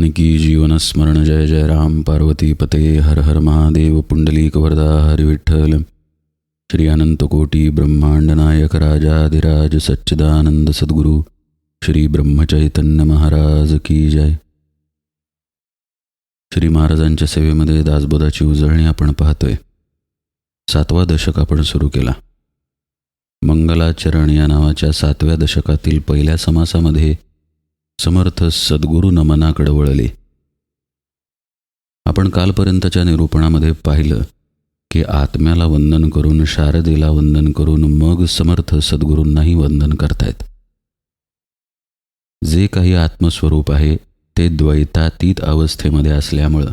जानकी जीवन स्मरण जय जय राम पार्वती पते हर हर महादेव पुंडलीक वरदा हरि विठ्ठल श्री अनंत कोटी ब्रह्मांड नायक राजाधिराज सच्चिदानंद सद्गुरु श्री ब्रह्मचैतन्य महाराज की जय. श्री महाराजांच्या सेवेमध्ये दासबोधाची उजळणी आपण पाहतोय. 7वा दशक आपण सुरू केला. मंगलाचरण या नावाच्या 7व्या दशकातील पहिल्या समासामध्ये समर्थ सद्गुरू नमनाकडे वळले. आपण कालपर्यंतच्या निरूपणामध्ये पाहिलं की आत्म्याला वंदन करून, शारदेला वंदन करून मग समर्थ सद्गुरूंनाही वंदन करतायत. जे काही आत्मस्वरूप आहे ते द्वैतातीत अवस्थेमध्ये असल्यामुळं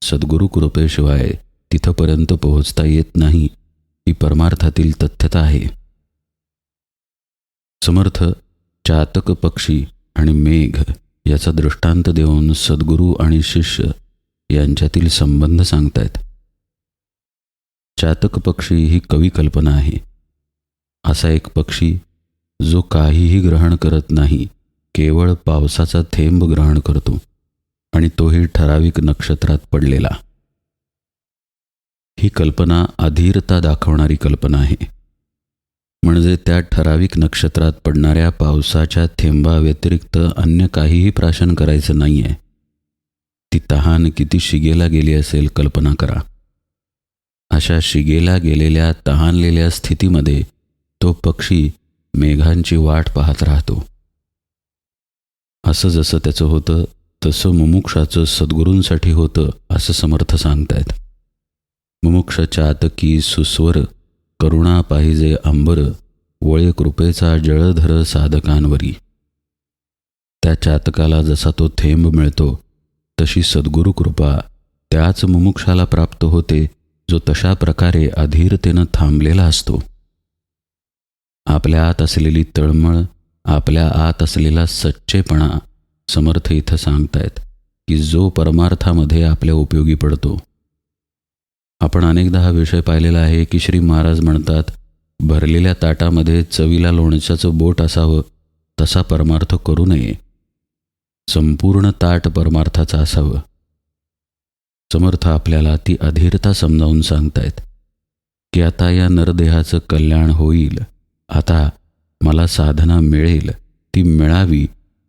सद्गुरू कृपेशिवाय तिथपर्यंत पोहोचता येत नाही, ही परमार्थातील तथ्यता आहे. समर्थ चातक पक्षी आणि मेघ याचा दृष्टांत देऊन सद्गुरू आणि शिष्य यांच्यातील संबंध सांगतायत. चातक पक्षी ही कवी कल्पना आहे. असा एक पक्षी जो काहीही ग्रहण करत नाही, केवळ पावसाचा थेंब ग्रहण करतो, आणि तोही ठराविक नक्षत्रात पडलेला. ही कल्पना अधीरता दाखवणारी कल्पना आहे. म्हणजे त्या ठराविक नक्षत्रात पडणाऱ्या पावसाच्या थेंबाव्यतिरिक्त अन्य काहीही प्राशन करायचं नाही आहे. ती तहान किती शिगेला गेली असेल कल्पना करा. अशा शिगेला गेलेल्या तहानलेल्या स्थितीमध्ये तो पक्षी मेघांची वाट पाहत राहतो. असं जसं त्याचं होतं तसं मुमुक्षाचं सद्गुरूंसाठी होतं असं समर्थ सांगतायत. मुमुक्ष चातकी सुस्वर करुणा पाहिजे अंबर, वळे कृपेचा जळधर साधकांवरी. त्या चातकाला जसा तो थेंब मिळतो तशी सद्गुरू कृपा त्याच मुमुक्षाला प्राप्त होते जो तशा प्रकारे अधीरतेनं थांबलेला असतो. आपल्या आत असलेली तळमळ, आपल्या आत असलेला सच्चेपणा समर्थ इथं सांगतायत की जो परमार्थामध्ये आपल्या उपयोगी पडतो. आपण अनेकदा हा विषय पाहिलेला आहे की श्री महाराज म्हणतात, भरलेल्या ताटामध्ये चवीला लोणच्याचं बोट असावं तसा परमार्थ करू नये. संपूर्ण ताट परमार्थाचं असावं. समर्थ आपल्याला ती अधीरता समजावून सांगतायत की आता या नरदेहाचं कल्याण होईल. आता मला साधना मिळेल, ती मिळावी,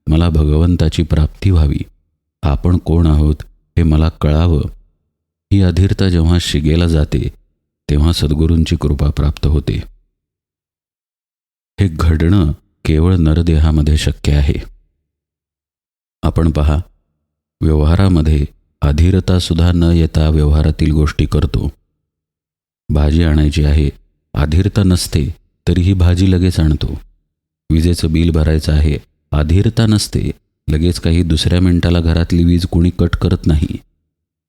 मला भगवंताची प्राप्ती व्हावी, आपण कोण आहोत हे मला कळावं. ही अधीरता जेव्हा शिगेला जाते तेव्हा सद्गुरूंची कृपा प्राप्त होते. हे घडणं केवळ नरदेहामध्ये शक्य आहे. आपण पहा, व्यवहारामध्ये अधीरतासुद्धा न येता व्यवहारातील गोष्टी करतो. भाजी आणायची आहे, अधीरता नसते तरीही भाजी लगेच आणतो. विजेचं बिल भरायचं आहे, अधीरता नसते, लगेच काही दुसऱ्या मिनिटाला घरातली वीज कोणी कट करत नाही,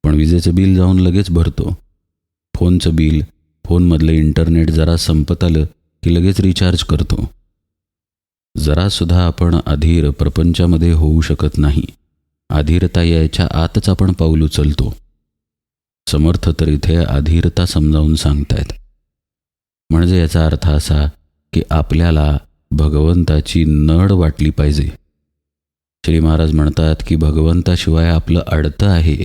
पण विजेचं बिल जाऊन लगेच भरतो. फोनचं बिल, फोनमधलं इंटरनेट जरा संपत आलं की लगेच रिचार्ज करतो. जरासुद्धा आपण अधीर प्रपंचामध्ये होऊ शकत नाही. अधीरता यायच्या आतच आपण पाऊल उचलतो. समर्थ तर इथे अधीरता समजावून सांगतायत. म्हणजे याचा अर्थ असा की आपल्याला भगवंताची नड वाटली पाहिजे. श्री महाराज म्हणतात की भगवंताशिवाय आपलं अडतं आहे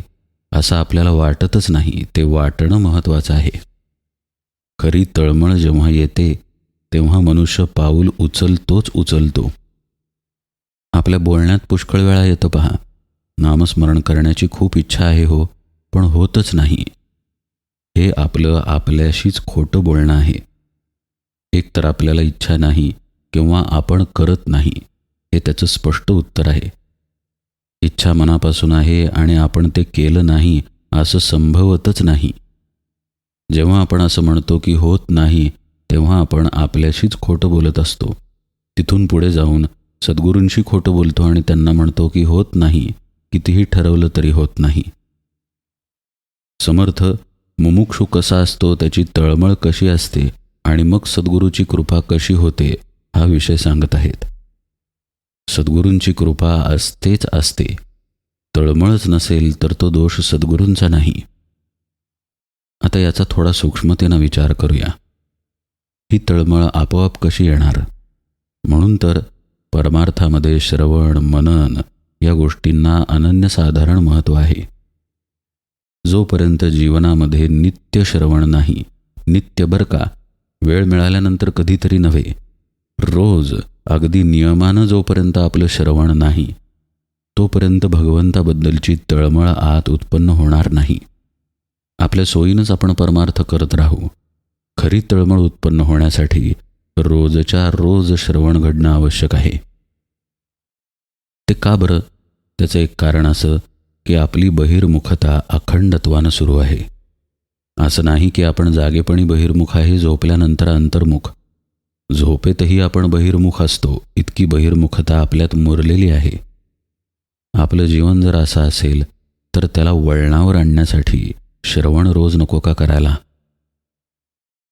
असं आपल्याला वाटतच नाही, ते वाटणं महत्त्वाचं आहे. खरी तळमळ जेव्हा येते तेव्हा मनुष्य पाऊल उचलतोच उचलतो. आपल्या बोलण्यात पुष्कळ वेळा येतं पहा, नामस्मरण करण्याची खूप इच्छा आहे हो, पण होतच नाही. हे आपलं आपल्याशीच खोटं बोलणं आहे. एकतर आपल्याला इच्छा नाही किंवा आपण करत नाही, हे त्याचं स्पष्ट उत्तर आहे. इच्छा मनापासून आहे आणि आपण ते केलं नाही असं संभवतच नाही. जेव्हा आपण असं म्हणतो की होत नाही, तेव्हा आपण आपल्याशीच खोटं बोलत असतो. तिथून पुढे जाऊन सद्गुरूंशी खोटं बोलतो आणि त्यांना म्हणतो की होत नाही, कितीही ठरवलं तरी होत नाही. समर्थ मुमुक्षू कसा असतो, त्याची तळमळ कशी असते आणि मग सद्गुरूची कृपा कशी होते हा विषय सांगत आहेत. सद्गुरूंची कृपा असतेच असते. तळमळच नसेल तर तो दोष सद्गुरूंचा नाही. आता याचा थोडा सूक्ष्मतेनं विचार करूया. ही तळमळ आपोआप कशी येणार? म्हणून तर परमार्थामध्ये श्रवण मनन या गोष्टींना अनन्यसाधारण महत्त्व आहे. जोपर्यंत जीवनामध्ये नित्य श्रवण नाही, नित्य बरं का, वेळ मिळाल्यानंतर कधीतरी नव्हे, रोज अगदी नियमानं जोपर्यंत आपलं श्रवण नाही, तोपर्यंत भगवंताबद्दलची तळमळ आत उत्पन्न होणार नाही. आपल्या सोयीनंच आपण परमार्थ करत राहू. खरी तळमळ उत्पन्न होण्यासाठी रोजच्या रोज श्रवण घडणं आवश्यक आहे. ते का बरं? त्याचं एक कारण असं की आपली बहिर्मुखता अखंडत्वानं सुरू आहे. असं नाही की आपण जागेपणी बहिर्मुख आहे, झोपल्यानंतर अंतर्मुख. झोपेतही आपण बहिर्मुख असतो, इतकी बहिर्मुखता आपल्यात मुरलेली आहे. आपलं जीवन जर असं असेल तर त्याला वळणावर आणण्यासाठी श्रवण रोज नको का करायला?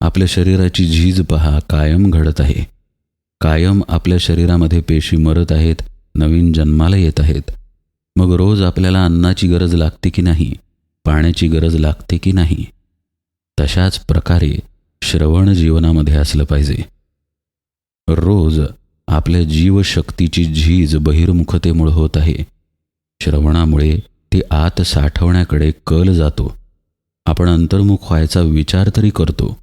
आपल्या शरीराची झीज पहा, कायम घडत आहे. कायम आपल्या शरीरामध्ये पेशी मरत आहेत, नवीन जन्माला येत आहेत. मग रोज आपल्याला अन्नाची गरज लागते की नाही, पाण्याची गरज लागते की नाही? तशाच प्रकारे श्रवण जीवनामध्ये असलं पाहिजे. रोज आपल्या जीवशक्तीची झीज बहिर्मुखतेमुळे होत आहे. श्रवणामुळे ती आत साठवण्याकडे कल जातो. आपण अंतर्मुख व्हायचा विचार तरी करतो.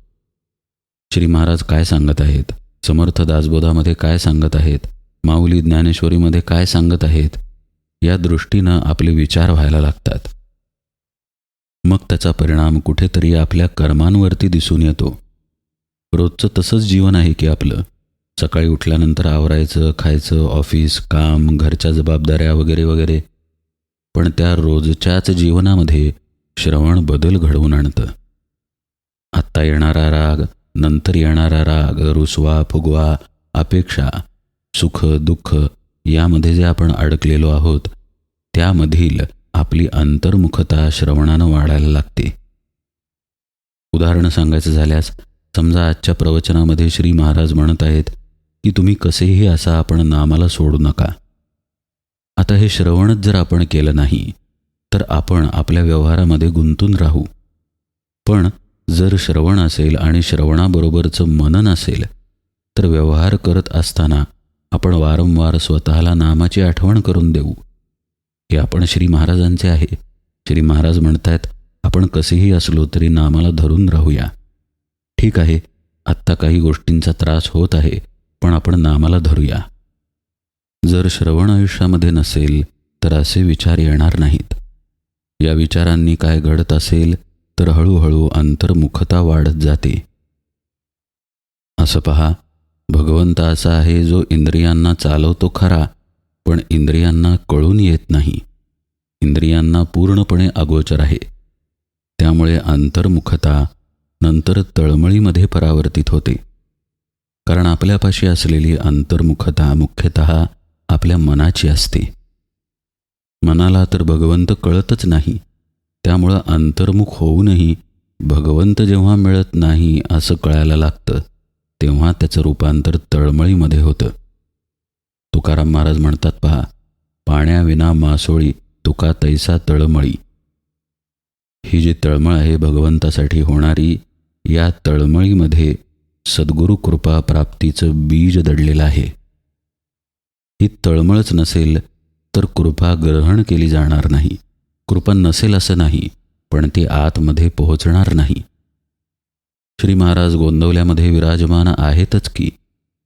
श्री महाराज काय सांगत आहेत, समर्थ दासबोधामध्ये काय सांगत आहेत, माऊली ज्ञानेश्वरीमध्ये काय सांगत आहेत, या दृष्टीनं आपले विचार व्हायला लागतात. मग त्याचा परिणाम कुठेतरी आपल्या कर्मांवरती दिसून येतो. रोजचं तसंच जीवन आहे की आपलं. सकाळी उठल्यानंतर आवरायचं, खायचं, ऑफिस, काम, घरच्या जबाबदाऱ्या वगैरे वगैरे. पण त्या रोजच्याच जीवनामध्ये श्रवण बदल घडवून आणतं. आत्ता येणारा राग, नंतर येणारा राग, रुसवा फुगवा, अपेक्षा, सुख दुःख यामध्ये जे आपण अडकलेलो आहोत, त्यामधील आपली अंतर्मुखता श्रवणानं वाढायला लागते. उदाहरण सांगायचं झाल्यास, समजा आजच्या प्रवचनामध्ये श्री महाराज म्हणत आहेत की तुम्ही कसेही असा आपण नामाला सोडू नका. आता हे श्रवणच जर आपण केलं नाही तर आपण आपल्या व्यवहारामध्ये गुंतून राहू. पण जर श्रवण असेल आणि श्रवणाबरोबरचं मनन असेल तर व्यवहार करत असताना आपण वारंवार स्वतःला नामाची आठवण करून देऊ की आपण श्री महाराजांचे आहे. श्री महाराज म्हणतायत आपण कसेही असलो तरी नामाला धरून राहूया. ठीक आहे, आत्ता काही गोष्टींचा त्रास होत आहे, पण आपण नामाला धरूया. जर श्रवण आयुष्यामध्ये नसेल तर असे विचार येणार नाहीत. या विचारांनी काय घडत असेल तर हळूहळू अंतर्मुखता वाढत जाते. असं पहा, भगवंत असा आहे जो इंद्रियांना चालवतो खरा, पण इंद्रियांना कळून येत नाही. इंद्रियांना पूर्णपणे अगोचर आहे. त्यामुळे अंतर्मुखता नंतर तळमळीमध्ये परावर्तित होते. कारण आपल्यापाशी असलेली अंतर्मुखता मुख्यतः आपल्या मनाची असते. मनाला तर भगवंत कळतच नाही. त्यामुळं अंतर्मुख होऊनही भगवंत जेव्हा मिळत नाही असं कळायला लागतं, तेव्हा त्याचं रूपांतर तळमळीमध्ये होतं. तुकाराम महाराज म्हणतात पहा, पाण्याविना मासोळी तुका तैसा तळमळी. ही जी तळमळ आहे भगवंतासाठी होणारी, या तळमळीमध्ये सद्गुरू कृपा प्राप्तीचं बीज दडलेलं आहे. ही तळमळच नसेल तर कृपा ग्रहण केली जाणार नाही. कृपा नसेल असं नाही, पण ती आतमध्ये पोहोचणार नाही. श्री महाराज गोंदवल्यामध्ये विराजमान आहेतच की,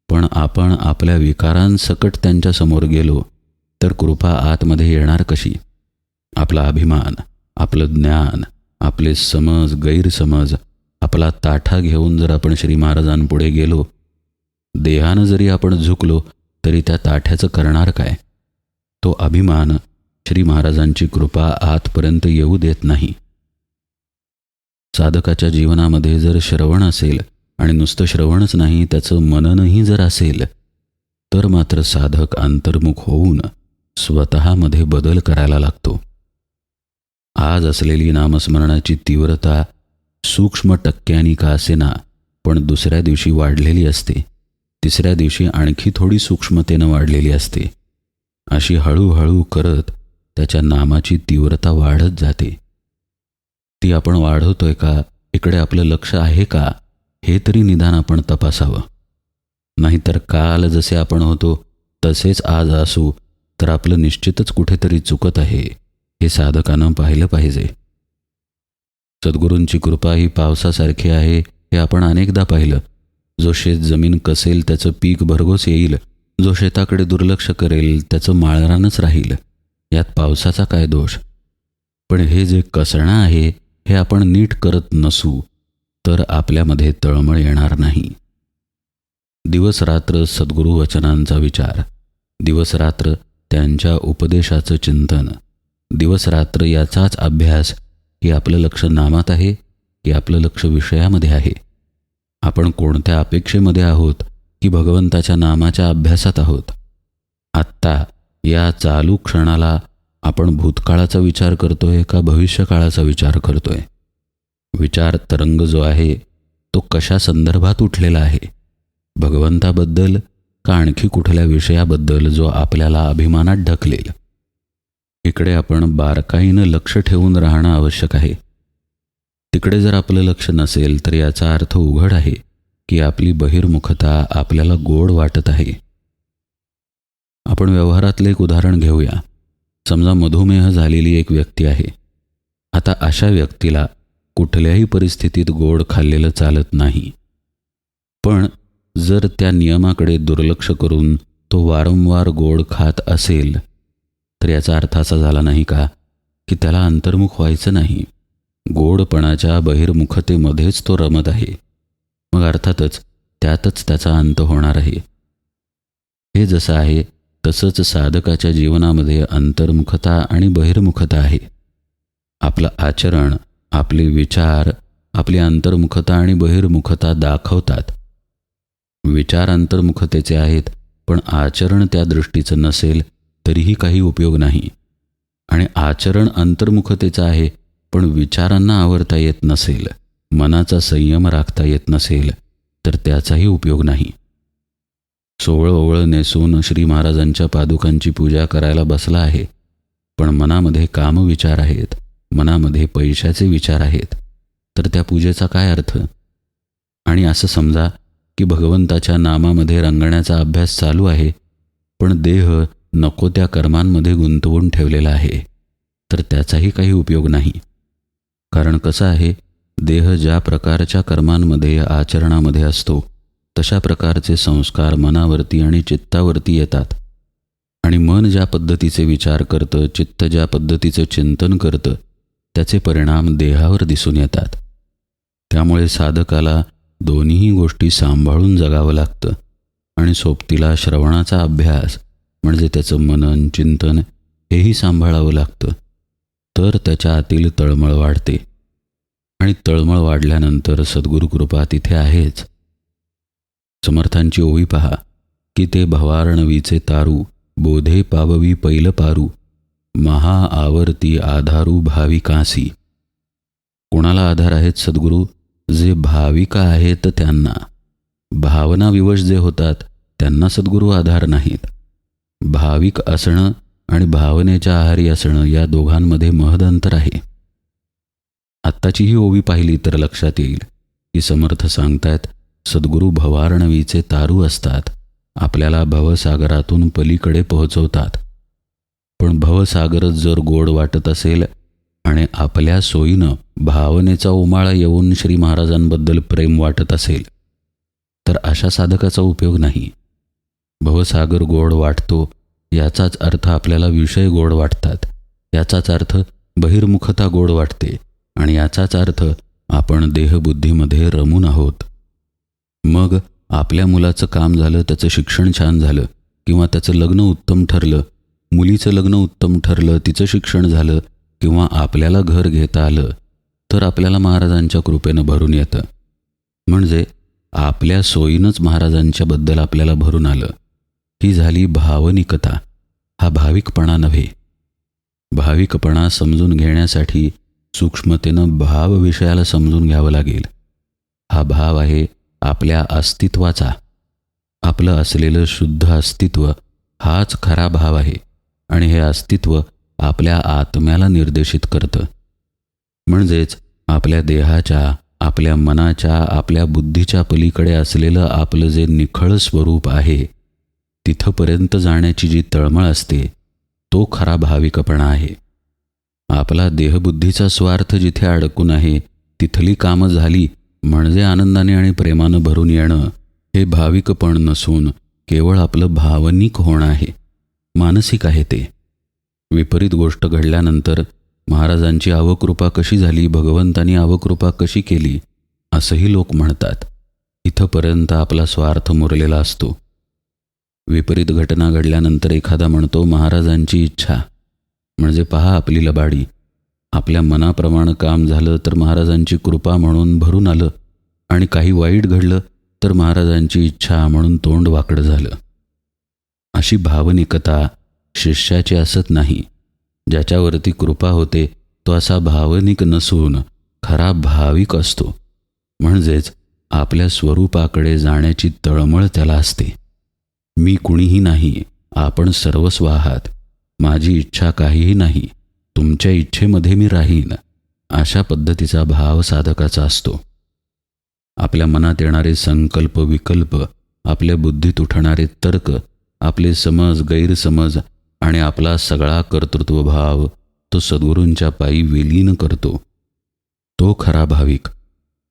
पण आपण आपल्या विकारांसकट त्यांच्यासमोर गेलो तर कृपा आतमध्ये येणार कशी? आपला अभिमान, आपलं ज्ञान, आपले समज गैरसमज, आपला ताठा घेऊन जर आपण श्री महाराजांपुढे गेलो, देहानं जरी आपण झुकलो तरी त्या ताठ्याचं करणार काय? तो अभिमान श्री महाराजांची कृपा आतपर्यंत येऊ देत नाही. साधकाच्या जीवनामध्ये जर श्रवण असेल आणि नुसतं श्रवणच नाही, त्याचं मननही जर असेल, तर मात्र साधक अंतर्मुख होऊन स्वतःमध्ये बदल करायला लागतो. आज असलेली नामस्मरणाची तीव्रता सूक्ष्म टक्क्यांनी का असेना, पण दुसऱ्या दिवशी वाढलेली असते. तिसऱ्या दिवशी आणखी थोडी सूक्ष्मतेनं वाढलेली असते. अशी हळूहळू करत त्याच्या नामाची तीव्रता वाढत जाते. ती आपण वाढवतोय का, इकडे आपलं लक्ष आहे का, हे तरी निदान आपण तपासावं. नाहीतर काल जसे आपण होतो तसेच आज असू तर आपलं निश्चितच कुठेतरी चुकत आहे हे साधकानं पाहिलं पाहिजे. सद्गुरूंची कृपा ही पावसासारखी आहे हे आपण अनेकदा पाहिलं. जो शेत जमीन कसेल त्याचं पीक भरघोस येईल, जो शेताकडे दुर्लक्ष करेल त्याचं माळरानच राहील. यात पावसाचा काय दोष? पण हे जे कसणं आहे हे आपण नीट करत नसू तर आपल्यामध्ये तळमळ येणार नाही. दिवसरात्र सद्गुरू वचनांचा विचार, दिवसरात्र त्यांच्या उपदेशाचं चिंतन, दिवसरात्र याचाच अभ्यास. की आपलं लक्ष नामात आहे की आपलं लक्ष विषयामध्ये आहे? आपण कोणत्या अपेक्षेमध्ये आहोत की भगवंताच्या नामाच्या अभ्यासात आहोत? आत्ता या चालू क्षणाला आपण भूतकाळाचा विचार करतोय का भविष्यकाळाचा विचार करतोय? विचार तरंग जो आहे तो कशा संदर्भात उठलेला आहे? भगवंताबद्दल का आणखी कुठल्या विषयाबद्दल जो आपल्याला अभिमानात ढकलेल? इकडे आपण बारकाईनं लक्ष ठेवून राहणं आवश्यक आहे. तिकडे जर आपलं लक्ष नसेल तर याचा अर्थ उघड आहे की आपली बहिर्मुखता आपल्याला गोड वाटत आहे. आपण व्यवहारातले एक उदाहरण घेऊया. समजा मधुमेह झालेली एक व्यक्ती आहे. आता अशा व्यक्तीला कुठल्याही परिस्थितीत गोड खाल्लेलं चालत नाही. पण जर त्या नियमाकडे दुर्लक्ष करून तो वारंवार गोड खात असेल तर याचा अर्थ असा झाला नाही का की त्याला अंतर्मुख व्हायचं नाही? गोडपणाच्या बहिर्मुखतेमध्येच तो रमत आहे. मग अर्थातच त्यातच त्याचा अंत होणार आहे. हे जसं आहे तसंच साधकाच्या जीवनामध्ये अंतर्मुखता आणि बहिर्मुखता आहे. आपलं आचरण, आपले विचार आपली अंतर्मुखता आणि बहिर्मुखता दाखवतात. विचार अंतर्मुखतेचे आहेत पण आचरण त्या दृष्टीचं नसेल तरीही काही उपयोग नाही. आणि आचरण अंतर्मुखतेचं आहे पण विचारांना आवरता येत नसेल, मनाचा संयम राखता येत नसेल तर त्याचाही उपयोग नाही. सोवळं ओवळं नेसून श्री महाराजांच्या पादुकांची पूजा करायला बसला आहे पण मनामध्ये कामविचार आहेत, मनामध्ये पैशाचे विचार आहेत, तर त्या पूजेचा काय अर्थ? आणि असं समजा की भगवंताच्या नामामध्ये रंगण्याचा अभ्यास चालू आहे पण देह नको त्या कर्मांमध्ये गुंतवून ठेवलेला आहे तर त्याचाही काही उपयोग नाही. कारण कसं आहे, देह ज्या प्रकारच्या कर्मांमध्ये आचरणामध्ये असतो तशा प्रकारचे संस्कार मनावरती आणि चित्तावरती येतात. आणि मन ज्या पद्धतीचे विचार करतं, चित्त ज्या पद्धतीचं चिंतन करतं त्याचे परिणाम देहावर दिसून येतात. त्यामुळे साधकाला दोन्ही गोष्टी सांभाळून जगावं लागतं. आणि सोबतीला श्रवणाचा अभ्यास म्हणजे त्याचं मनन चिंतन हेही सांभाळावं लागतं. तर त्याच्या आतील तळमळ वाढते. आणि तळमळ वाढल्यानंतर सद्गुरुकृपा तिथे आहेच. समर्थांची ओवी पहा की ते भवार्णवीचे तारू, बोधे पाववी पैल पारू, महा आवर्ती आधारू भाविकासी. कोणाला आधार आहेत सद्गुरू? जे भाविका आहेत त्यांना. भावना विवश जे होतात त्यांना सद्गुरू आधार नाहीत. भाविक असणं आणि भावनेच्या आहारी असणं या दोघांमध्ये महद अंतर आहे. आत्ताची ही ओवी पाहिली तर लक्षात येईल की समर्थ सांगतायत सद्गुरू भवार्णवीचे तारू असतात, आपल्याला भवसागरातून पलीकडे पोहोचवतात. पण भवसागरच जर गोड वाटत असेल आणि आपल्या सोयीनं भावनेचा उमाळा येऊन श्री महाराजांबद्दल प्रेम वाटत असेल तर अशा साधकाचा उपयोग नाही. भवसागर गोड वाटतो याचाच अर्थ आपल्याला विषय गोड वाटतात, याचाच अर्थ बहिर्मुखता गोड वाटते आणि याचाच अर्थ आपण देहबुद्धीमध्ये रमून आहोत. मग आपल्या मुलाचं काम झालं, त्याचं शिक्षण छान झालं किंवा त्याचं लग्न उत्तम ठरलं, मुलीचं लग्न उत्तम ठरलं, तिचं शिक्षण झालं किंवा आपल्याला घर घेता आलं तर आपल्याला महाराजांच्या कृपेनं भरून येतं. म्हणजे आपल्या सोयीनंच महाराजांच्या बद्दल आपल्याला भरून आलं. ही झाली भावनिकता. हा भाविकपणा नव्हे. भाविकपणा समजून घेण्यासाठी सूक्ष्मतेनं भाव विषयाला समजून घ्यावं लागेल. हा भाव आहे आपल्या अस्तित्वाचा. आपलं असलेलं शुद्ध अस्तित्व हाच खरा भाव आहे आणि हे अस्तित्व आपल्या आत्म्याला निर्देशित करतं. म्हणजेच आपल्या देहाच्या, आपल्या मनाच्या, आपल्या बुद्धीच्या पलीकडे असलेलं आपलं जे निखळ स्वरूप आहे तिथपर्यंत जाण्याची जी तळमळ असते तो खरा भाविकपणा आहे. आपला देहबुद्धीचा स्वार्थ जिथे अडकून आहे तिथली कामं झाली म्हणजे आनंदाने आणि प्रेमानं भरून येणं हे भाविकपण नसून केवळ आपलं भावनिक होणं आहे, मानसिक आहे ते. विपरीत गोष्ट घडल्यानंतर महाराजांची अवकृपा कशी झाली, भगवंतांनी अवकृपा कशी केली असंही लोक म्हणतात. इथंपर्यंत आपला स्वार्थ मुरलेला असतो. विपरीत घटना घडल्यानंतर एखादा म्हणतो महाराजांची इच्छा, म्हणजे पहा आपली लबाडी. आपल्या मनाप्रमाणे काम झालं तर महाराजांची कृपा म्हणून भरून आलं आणि काही वाईट घडलं तर महाराजांची इच्छा म्हणून तोंड वाकडं झालं. अशी भावनिकता शिष्याची असत नाही. ज्याच्यावरती कृपा होते तो असा भावनिक नसून खरा भाविक असतो. म्हणजेच आपल्या स्वरूपाकडे जाण्याची तळमळ त्याला असते. मी कुणीही नाही, आपण सर्वस्व आहात, माझी इच्छा काहीही नाही, तुमच्या इच्छेमध्ये मी राहीन, अशा पद्धतीचा भाव साधकाचा असतो. आपल्या मनात येणारे संकल्प विकल्प, आपल्या बुद्धीत उठणारे तर्क, आपले समज गैरसमज आणि आपला सगळा कर्तृत्वभाव तो सद्गुरूंच्या पायी विलीन करतो. तो खरा भाविक.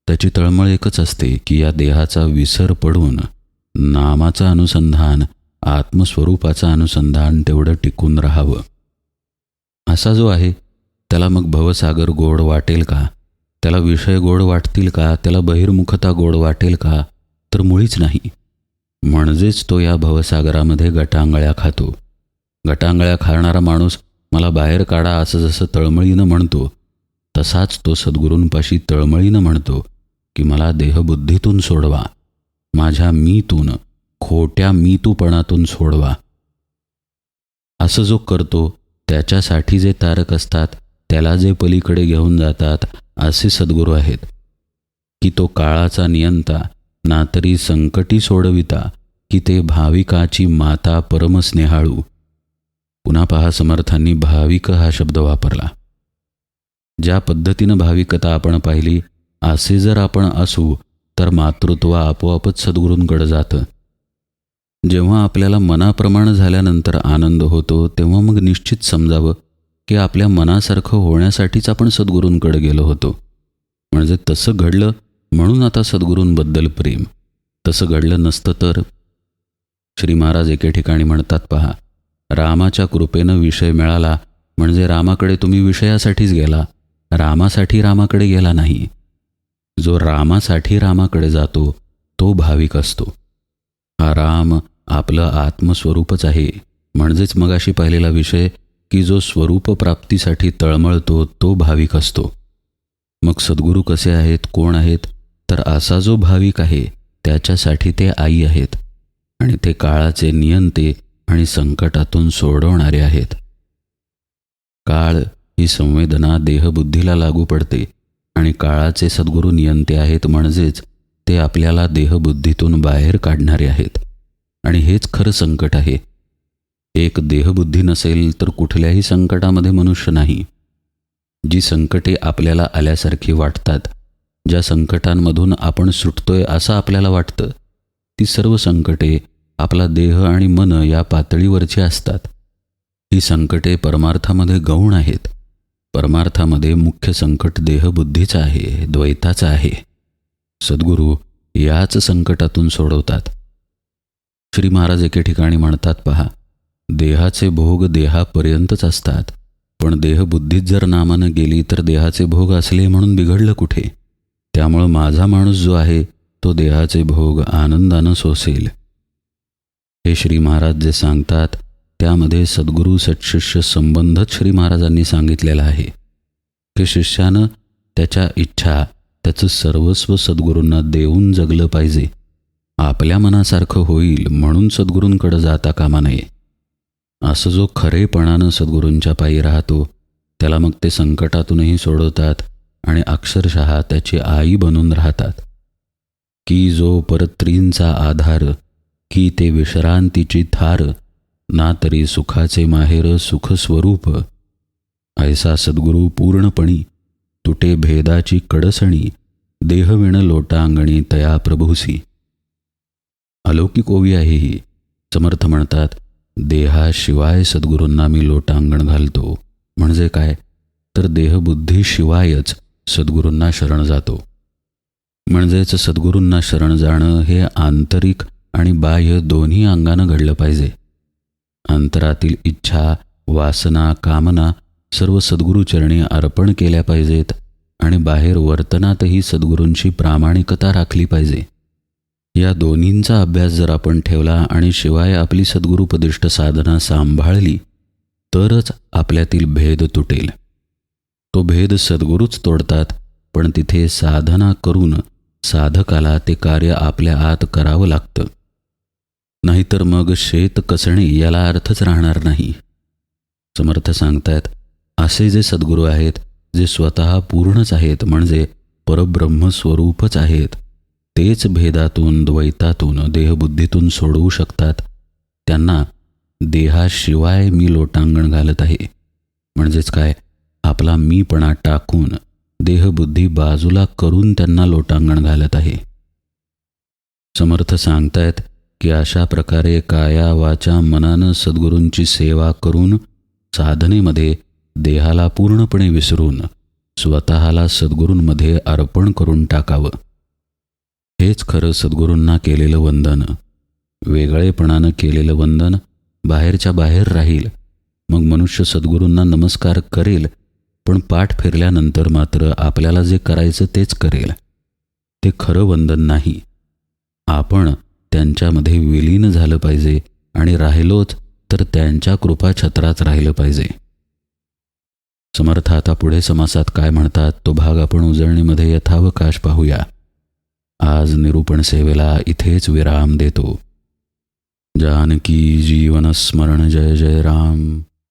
त्याची तळमळ एकच असते की या देहाचा विसर पडून नामाचं अनुसंधान, आत्मस्वरूपाचं अनुसंधान तेवढं टिकून राहावं. असा जो आहे त्याला मग भवसागर गोड वाटेल का? त्याला विषय गोड वाटतील का? त्याला बहिर्मुखता गोड वाटेल का? तर मुळीच नाही. म्हणजेच तो या भवसागरामध्ये गटांगळ्या खातो. गटांगळ्या खाणारा माणूस मला बाहेर काढा असं जसं तळमळीनं म्हणतो, तसाच तो सद्गुरूंपाशी तळमळीनं म्हणतो की मला देहबुद्धीतून सोडवा, माझ्या मीतून, खोट्या मीतूपणातून सोडवा. असं जो करतो त्याच्यासाठी जे तारक असतात, त्याला जे पलीकडे घेऊन जातात, असे सद्गुरू आहेत की तो काळाचा नियंता, ना तरी संकटी सोडविता, की ते भाविकाची माता परमस्नेहाळू. पुन्हा पहा, समर्थांनी भाविक हा शब्द वापरला. ज्या पद्धतीनं भाविकता आपण पाहिली, असे जर आपण असू तर मातृत्व आपोआपच सद्गुरूंकडे जातं. जेव्हा आपल्याला मनाप्रमाणे झाल्यानंतर आनंद होतो तेव्हा मग निश्चित समजावं की आपल्या मनासारखं होण्यासाठीच आपण सद्गुरूंकडे गेलो होतो. म्हणजे तसं घडलं म्हणून आता सद्गुरूंबद्दल प्रेम. तसं घडलं नसतं तर. श्री महाराज एके ठिकाणी म्हणतात पहा, रामाच्या कृपेनं विषय मिळाला म्हणजे रामाकडे तुम्ही विषयासाठीच गेला, रामासाठी रामाकडे गेला नाही. जो रामासाठी रामाकडे जातो तो भाविक असतो. हा राम आपलं आत्मस्वरूपच आहे. म्हणजेच मगाशी पाहिलेला विषय की जो स्वरूप प्राप्तीसाठी तळमळतो तो भाविक असतो. मग सद्गुरू कसे आहेत, कोण आहेत? तर असा जो भाविक आहे त्याच्यासाठी ते आई आहेत आणि ते काळाचे नियंते आणि संकटातून सोडवणारे आहेत. काळ ही संवेदना देहबुद्धीला लागू पडते आणि काळाचे सद्गुरू नियंते आहेत, म्हणजेच ते आपल्याला देहबुद्धीतून बाहेर काढणारे आहेत. आणि हेच खरं संकट आहे. एक देहबुद्धी नसेल तर कुठल्याही संकटामध्ये मनुष्य नाही. जी संकटे आपल्याला आल्यासारखी वाटतात, ज्या संकटांमधून आपण सुटतोय असं आपल्याला वाटतं, ती सर्व संकटे आपला देह आणि मन या पातळीवरची असतात. ही संकटे परमार्थामध्ये गौण आहेत. परमार्थामध्ये मुख्य संकट देहबुद्धीचं आहे, द्वैताचं आहे. सद्गुरू याच संकटातून सोडवतात. श्री महाराज एके ठिकाणी म्हणतात पहा, देहाचे भोग देहापर्यंतच असतात, पण देहबुद्धीत जर नामानं गेली तर देहाचे भोग असले म्हणून बिघडलं कुठे? त्यामुळं माझा माणूस जो आहे तो देहाचे भोग आनंदानं सोसेल. हे श्री महाराज जे सांगतात त्यामध्ये सद्गुरू सत्शिष्य संबंधच श्री महाराजांनी सांगितलेला आहे की शिष्यानं त्याच्या इच्छा, त्याचं सर्वस्व सद्गुरूंना देऊन जगलं पाहिजे. आपल्या मनासारखं होईल म्हणून सद्गुरूंकडे जाता कामा नये. असं जो खरेपणानं सद्गुरूंच्या पायी राहतो त्याला मग ते संकटातूनही सोडवतात आणि अक्षरशः त्याची आई बनून राहतात. की जो परत्रींचा आधार, की ते विश्रांतीची थार, ना तरी सुखाचे माहेर सुखस्वरूप. ऐसा सद्गुरू पूर्णपणी, तुटे भेदाची कडसणी, देहविण लोटांगणी तया प्रभूसी. अलौकिक ओवी आहे ही. समर्थ म्हणतात, देहाशिवाय सद्गुरूंना मी लोटांगण घालतो. म्हणजे काय, तर देहबुद्धीशिवायच सद्गुरूंना शरण जातो. म्हणजेच सद्गुरूंना शरण जाणं हे आंतरिक आणि बाह्य दोन्ही अंगानं घडलं पाहिजे. अंतरातील इच्छा, वासना, कामना सर्व सद्गुरूचरणी अर्पण केल्या पाहिजेत आणि बाहेर वर्तनातही सद्गुरूंची प्रामाणिकता राखली पाहिजे. या दोन्हींचा अभ्यास जर आपण ठेवला आणि शिवाय आपली सद्गुरूपदिष्ट साधना सांभाळली तरच आपल्यातील भेद तुटेल. तो भेद सद्गुरूच तोडतात, पण तिथे साधना करून साधकाला ते कार्य आपल्या आत करावं लागतं. नाहीतर मग शेत कसणे याला अर्थच राहणार नाही. समर्थ सांगतायत, असे जे सद्गुरू आहेत, जे स्वतः पूर्णच आहेत, म्हणजे परब्रह्मस्वरूपच आहेत, तेच भेदातून, द्वैतातून, देहबुद्धीतून सोडवू शकतात. त्यांना देहाशिवाय मी लोटांगण घालत आहे. म्हणजेच काय, आपला मीपणा टाकून देहबुद्धी बाजूला करून त्यांना लोटांगण घालत आहे. समर्थ सांगतायत की अशा प्रकारे काया वाचा मनानं सद्गुरूंची सेवा करून साधनेमध्ये देहाला पूर्णपणे विसरून स्वतःला सद्गुरूंमध्ये अर्पण करून टाकावं. हेच खरं सद्गुरूंना केलेलं वंदन. वेगळेपणानं केलेलं वंदन बाहेरच्या बाहेर राहील. मग मनुष्य सद्गुरूंना नमस्कार करेल, पण पाठ फिरल्यानंतर मात्र आपल्याला जे करायचं तेच करेल. ते खरं वंदन नाही. आपण त्यांच्यामध्ये विलीन झालं पाहिजे आणि राहिलोच तर त्यांच्या कृपाछत्रात राहिलं पाहिजे. समर्थ आता पुढे समासात काय म्हणतात तो भाग आपण उजळणीमध्ये यथावकाश पाहूया. आज निरूपण सेवेला इथेच विराम देतो. जानकी जीवन स्मरण जय जय राम.